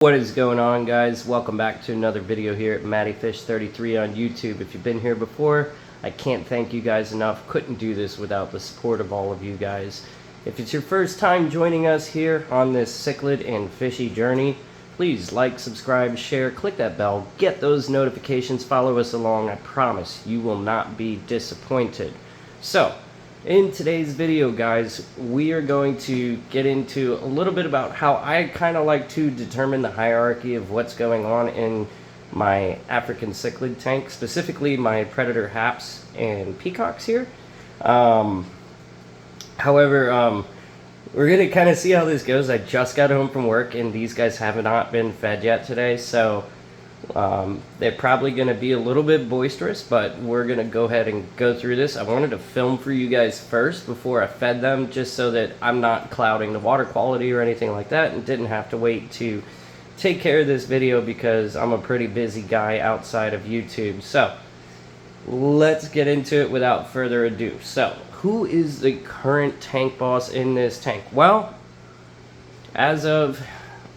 What is going on, guys? Welcome back to another video here at MattyFish33 on YouTube. If you've been here before, I can't thank you guys enough. Couldn't do this without the support of all of you guys. If it's your first time joining us here on this cichlid and fishy journey, please like, subscribe, share, click that bell, get those notifications, follow us along. I promise you will not be disappointed. So, in today's video, guys, we are going to get into a little bit about how I kind of like to determine the hierarchy of what's going on in my African cichlid tank, specifically my predator haps and peacocks here. However, we're going to kind of see how this goes. I just got home from work and these guys have not been fed yet today, so they're probably going to be a little bit boisterous, but we're going to go ahead and go through this. I wanted to film for you guys first before I fed them, just so that I'm not clouding the water quality or anything like that, and didn't have to wait to take care of this video because I'm a pretty busy guy outside of YouTube. So let's get into it without further ado. So who is the current tank boss in this tank? Well, as of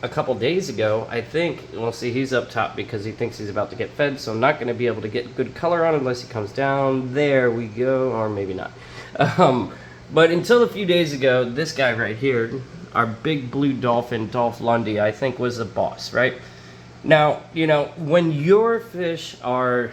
a couple days ago, I think, we'll see, he's up top because he thinks he's about to get fed, so I'm not going to be able to get good color on unless he comes down. There we go, or maybe not. But until a few days ago, this guy right here, our big blue dolphin, Dolph Lundy, I think was the boss, right? Now, you know, when your fish are,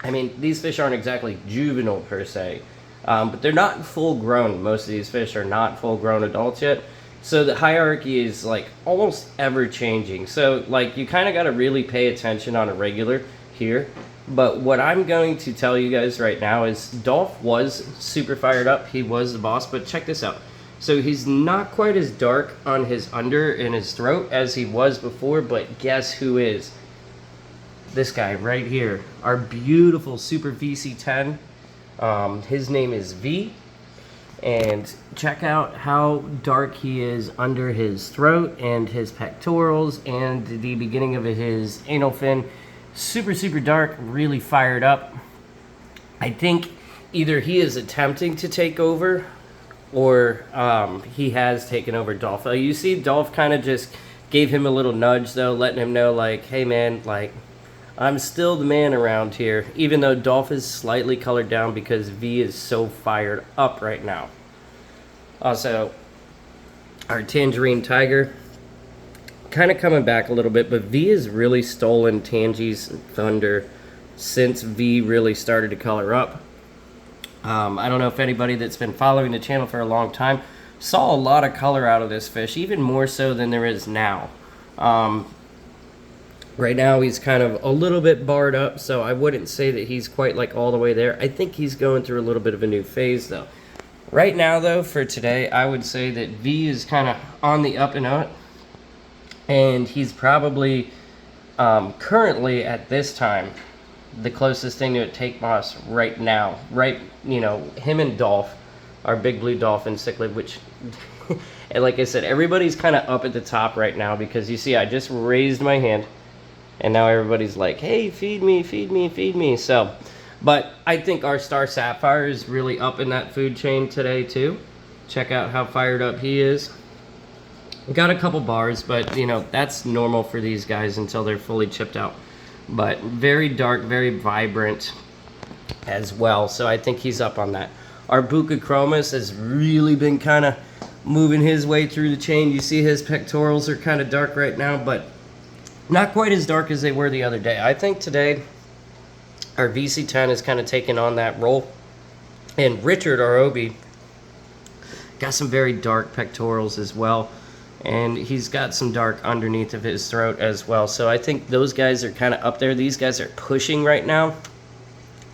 I mean, these fish aren't exactly juvenile per se, but they're not full grown. Most of these fish are not full grown adults yet. So the hierarchy is like almost ever changing. So like you kind of got to really pay attention on a regular here. But what I'm going to tell you guys right now is Dolph was super fired up. He was the boss, but check this out. So he's not quite as dark on his under and his throat as he was before, but guess who is? This guy right here, our beautiful Super VC10. His name is V. And check out how dark he is under his throat and his pectorals and the beginning of his anal fin. Super, super dark, really fired up. I think either he is attempting to take over or he has taken over Dolph. You see Dolph kind of just gave him a little nudge though, letting him know like, hey man, like, I'm still the man around here, even though Dolph is slightly colored down because V is so fired up right now. Also, our Tangerine Tiger, kind of coming back a little bit, but V has really stolen Tangy's thunder since V really started to color up. I don't know if anybody that's been following the channel for a long time saw a lot of color out of this fish, even more so than there is now. Right now he's kind of a little bit barred up, so I wouldn't say that he's quite like all the way there. I think he's going through a little bit of a new phase though. Right now though, for today, I would say that V is kind of on the up and up, and he's probably currently at this time the closest thing to a tank boss right now. Right, you know, him and Dolph, our big blue dolphin cichlid, which and like I said, everybody's kind of up at the top right now because you see I just raised my hand. And now everybody's like, hey, feed me, feed me, feed me. So, but I think our Star Sapphire is really up in that food chain today too. Check out how fired up he is. We got a couple bars, but you know, that's normal for these guys until they're fully chipped out. But very dark, very vibrant as well. So I think he's up on that. Our Buccochromis has really been kind of moving his way through the chain. You see his pectorals are kind of dark right now, but not quite as dark as they were the other day. I think today our VC10 is kind of taking on that role. And Richard, our Obi, got some very dark pectorals as well. And he's got some dark underneath of his throat as well. So I think those guys are kind of up there. These guys are pushing right now.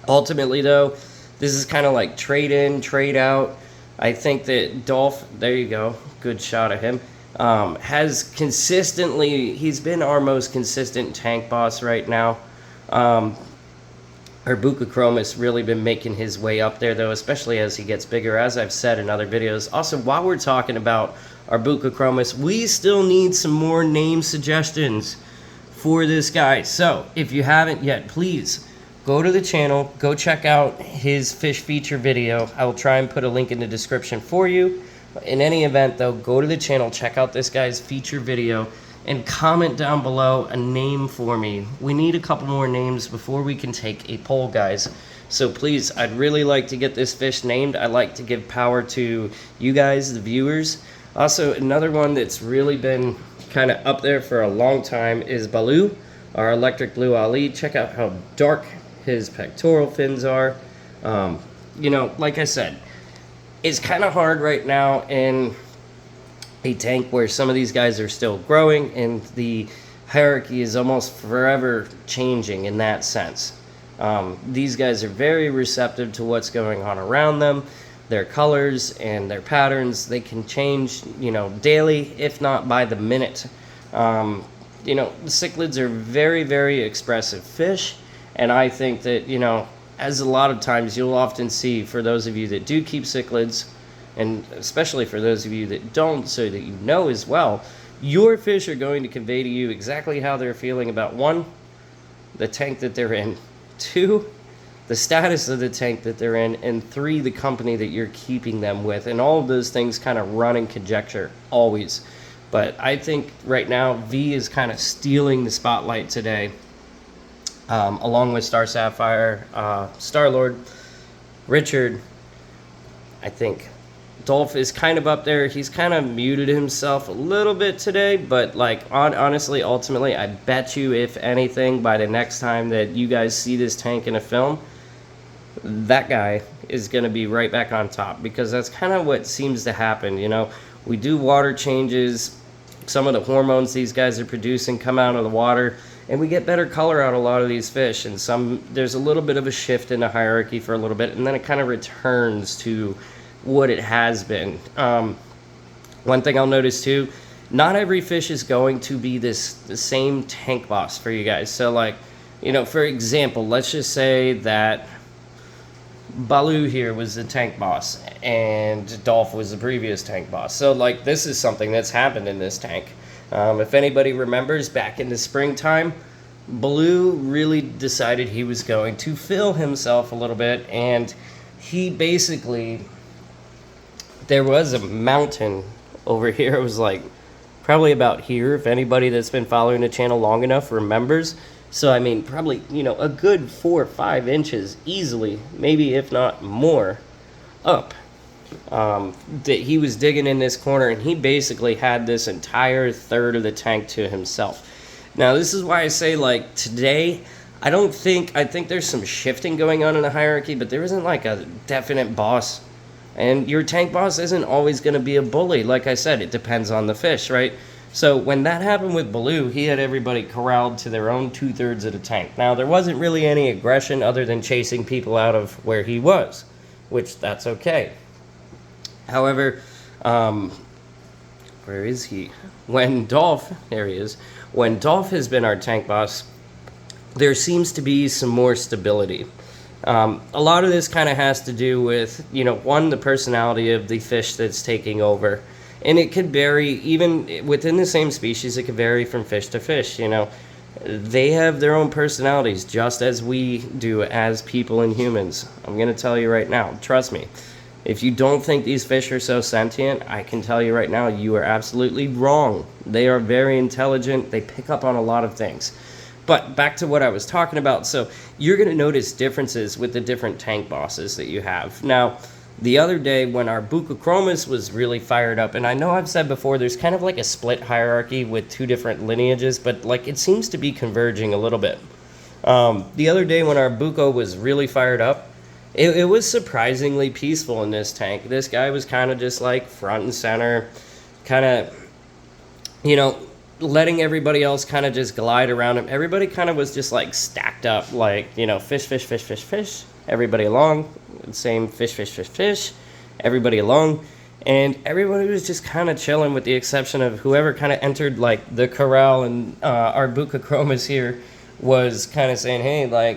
Ultimately, though, this is kind of like trade in, trade out. I think that Dolph, there you go, good shot of him. Has consistently, he's been our most consistent tank boss right now. Our Buccochromis really been making his way up there though, especially as he gets bigger, as I've said in other videos. Also, while we're talking about our Buccochromis, we still need some more name suggestions for this guy. So, if you haven't yet, please go to the channel, go check out his fish feature video. I will try and put a link in the description for you. In any event, though, go to the channel, check out this guy's feature video, and comment down below a name for me. We need a couple more names before we can take a poll, guys. So please, I'd really like to get this fish named. I like to give power to you guys, the viewers. Also, another one that's really been kind of up there for a long time is Baloo, our electric blue Ali. Check out how dark his pectoral fins are. You know, like I said, it's kind of hard right now in a tank where some of these guys are still growing and the hierarchy is almost forever changing in that sense. These guys are very receptive to what's going on around them. Their colors and their patterns, they can change, you know, daily, if not by the minute. You know, the cichlids are very, very expressive fish, and I think that, you know, as a lot of times you'll often see, for those of you that do keep cichlids, and especially for those of you that don't, so that you know as well, your fish are going to convey to you exactly how they're feeling about, one, the tank that they're in, two, the status of the tank that they're in, and three, the company that you're keeping them with. And all of those things kind of run in conjecture, always. But I think right now, V is kind of stealing the spotlight today, along with Star Sapphire, Star-Lord, Richard. I think Dolph is kind of up there. He's kind of muted himself a little bit today, but like honestly, ultimately, I bet you, if anything, by the next time that you guys see this tank in a film, that guy is going to be right back on top, because that's kind of what seems to happen. You know, we do water changes, some of the hormones these guys are producing come out of the water, and we get better color out of a lot of these fish, and there's a little bit of a shift in the hierarchy for a little bit, and then it kind of returns to what it has been. One thing I'll notice too, not every fish is going to be the same tank boss for you guys. So like, you know, for example, let's just say that Baloo here was the tank boss and Dolph was the previous tank boss. So like, this is something that's happened in this tank. If anybody remembers, back in the springtime, Baloo really decided he was going to fill himself a little bit, and he basically, there was a mountain over here. It was like probably about here, if anybody that's been following the channel long enough remembers. So I mean, probably, you know, a good 4 or 5 inches easily, maybe if not more, up, that he was digging in this corner, and he basically had this entire third of the tank to himself. Now this is why I say, like, today, I think there's some shifting going on in the hierarchy, but there isn't like a definite boss. And your tank boss isn't always going to be a bully. Like I said, it depends on the fish, right? So when that happened with Baloo, he had everybody corralled to their own 2/3 of the tank. Now, there wasn't really any aggression other than chasing people out of where he was, which that's okay. However, where is he? There he is. When Dolph has been our tank boss, there seems to be some more stability. A lot of this kind of has to do with, you know, one, the personality of the fish that's taking over. And it could vary, even within the same species, it could vary from fish to fish, you know. They have their own personalities, just as we do as people and humans. I'm going to tell you right now, trust me. If you don't think these fish are so sentient, I can tell you right now, you are absolutely wrong. They are very intelligent. They pick up on a lot of things. But back to what I was talking about. So you're going to notice differences with the different tank bosses that you have. Now, the other day when our Buccochromis was really fired up, and I know I've said before, there's kind of like a split hierarchy with 2 different lineages, but like it seems to be converging a little bit. The other day when our Bucco was really fired up, it was surprisingly peaceful in this tank. This guy was kind of just like front and center, kind of, you know, letting everybody else kind of just glide around him. Everybody kind of was just like stacked up, like, you know, fish, fish, fish, fish, fish, everybody along, same fish, fish, fish, fish, everybody along, and everybody was just kind of chilling, with the exception of whoever kind of entered like the corral, and our Buccochromis here was kind of saying, hey, like,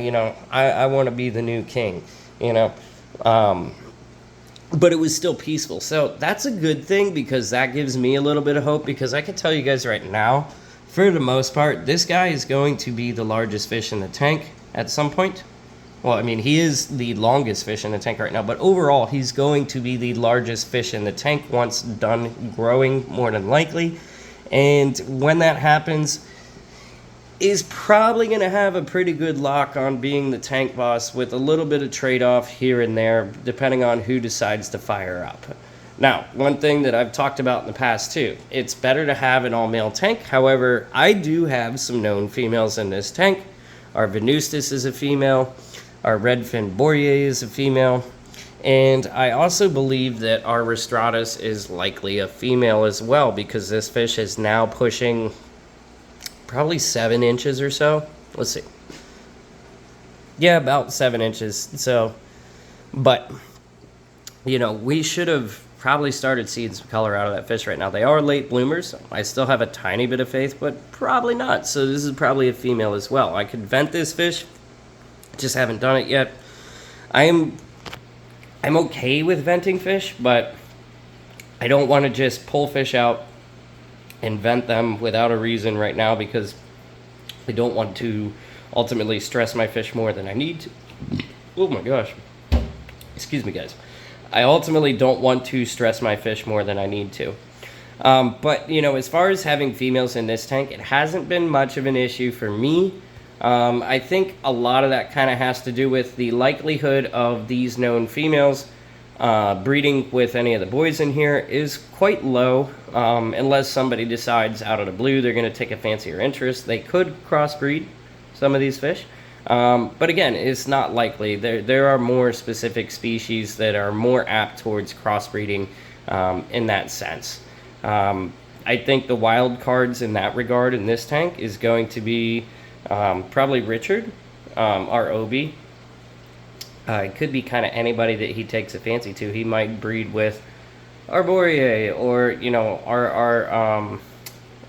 you know, I want to be the new king, you know. But it was still peaceful. So that's a good thing, because that gives me a little bit of hope, because I can tell you guys right now, for the most part, this guy is going to be the largest fish in the tank at some point. Well, I mean, he is the longest fish in the tank right now, but overall, he's going to be the largest fish in the tank once done growing, more than likely. And when that happens, is probably going to have a pretty good lock on being the tank boss, with a little bit of trade-off here and there depending on who decides to fire up. Now, one thing that I've talked about in the past too, it's better to have an all-male tank. However, I do have some known females in this tank. Our Venustus is a female, our redfin Boreas is a female, and I also believe that our Rostratus is likely a female as well, because this fish is now pushing probably 7 inches or so. Let's see. Yeah, about 7 inches. So, but, you know, we should have probably started seeing some color out of that fish right now. They are late bloomers. I still have a tiny bit of faith, but probably not. So this is probably a female as well. I could vent this fish, just haven't done it yet. I'm okay with venting fish, but I don't want to just pull fish out and vent them without a reason right now, because I don't want to ultimately stress my fish more than I need to. Oh my gosh. Excuse me, guys. I ultimately don't want to stress my fish more than I need to. But, you know, as far as having females in this tank, it hasn't been much of an issue for me. I think a lot of that kind of has to do with the likelihood of these known females breeding with any of the boys in here is quite low, unless somebody decides out of the blue they're going to take a fancier interest. They could crossbreed some of these fish, but again, it's not likely. There are more specific species that are more apt towards crossbreeding in that sense. I think the wild cards in that regard in this tank is going to be probably Richard, our OB. It could be kind of anybody that he takes a fancy to. He might breed with our Boreas, or, you know, our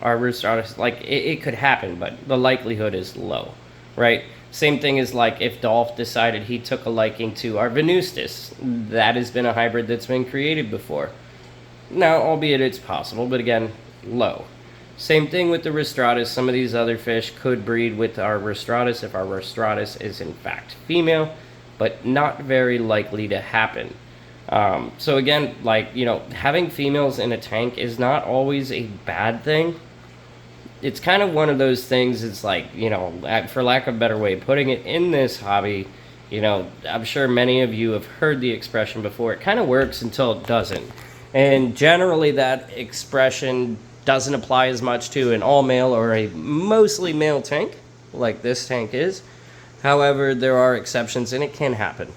Rostratus. Like, it could happen, but the likelihood is low, right? Same thing as, like, if Dolph decided he took a liking to our Venustus. That has been a hybrid that's been created before. Now, albeit it's possible, but again, low. Same thing with the Rostratus. Some of these other fish could breed with our Rostratus if our Rostratus is in fact female, but not very likely to happen. So again, like, you know, having females in a tank is not always a bad thing. It's kind of one of those things, it's like, you know, for lack of a better way of putting it, in this hobby, you know, I'm sure many of you have heard the expression before, it kind of works until it doesn't. And generally that expression doesn't apply as much to an all-male or a mostly male tank, like this tank is. However, there are exceptions, and it can happen.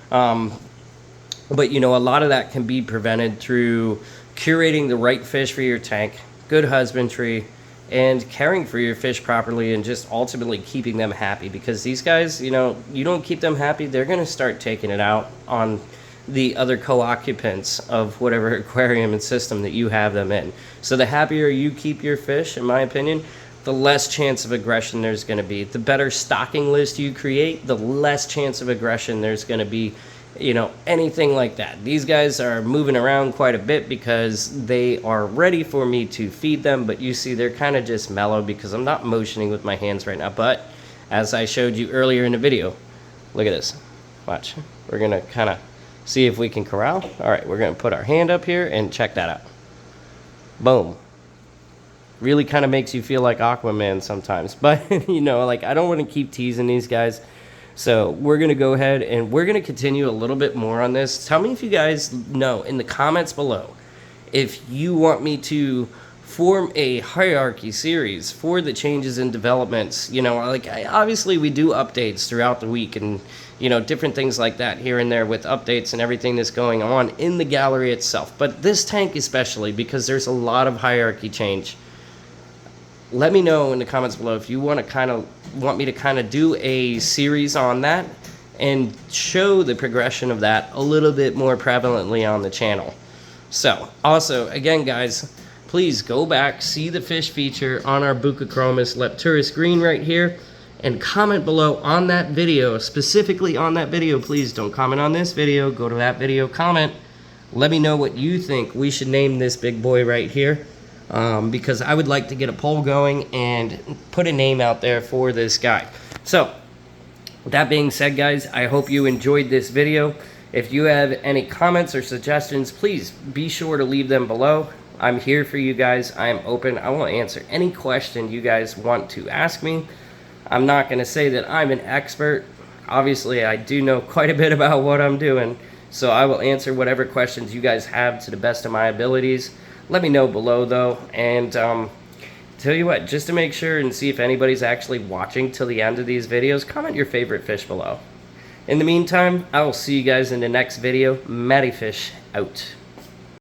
But, you know, a lot of that can be prevented through curating the right fish for your tank, good husbandry, and caring for your fish properly, and just ultimately keeping them happy. Because these guys, you know, you don't keep them happy, they're going to start taking it out on the other co-occupants of whatever aquarium and system that you have them in. So the happier you keep your fish, in my opinion, the less chance of aggression there's going to be. The better stocking list you create, the less chance of aggression there's going to be, you know, anything like that. These guys are moving around quite a bit because they are ready for me to feed them, but you see they're kind of just mellow because I'm not motioning with my hands right now. But as I showed you earlier in the video, look at this. Watch. We're going to kind of see if we can corral. All right, we're going to put our hand up here and check that out. Boom. Really kind of makes you feel like Aquaman sometimes. But, you know, like, I don't want to keep teasing these guys. So we're going to go ahead and we're going to continue a little bit more on this. Tell me if you guys know in the comments below if you want me to form a hierarchy series for the changes and developments. You know, like, obviously we do updates throughout the week and, you know, different things like that here and there with updates and everything that's going on in the gallery itself. But this tank especially, because there's a lot of hierarchy change. Let me know in the comments below if you want me to kind of do a series on that and show the progression of that a little bit more prevalently on the channel. So, also, again, guys, please go back, see the fish feature on our Buccochromis lepturus green right here, and comment below on that video, specifically on that video. Please don't comment on this video, go to that video, comment. Let me know what you think we should name this big boy right here. Because I would like to get a poll going and put a name out there for this guy. So, with that being said, guys, I hope you enjoyed this video. If you have any comments or suggestions, please be sure to leave them below. I'm here for you guys. I am open. I will answer any question you guys want to ask me. I'm not going to say that I'm an expert. Obviously, I do know quite a bit about what I'm doing, so I will answer whatever questions you guys have to the best of my abilities. Let me know below, though, and tell you what, just to make sure and see if anybody's actually watching till the end of these videos, comment your favorite fish below. In the meantime, I will see you guys in the next video. Matty Fish out.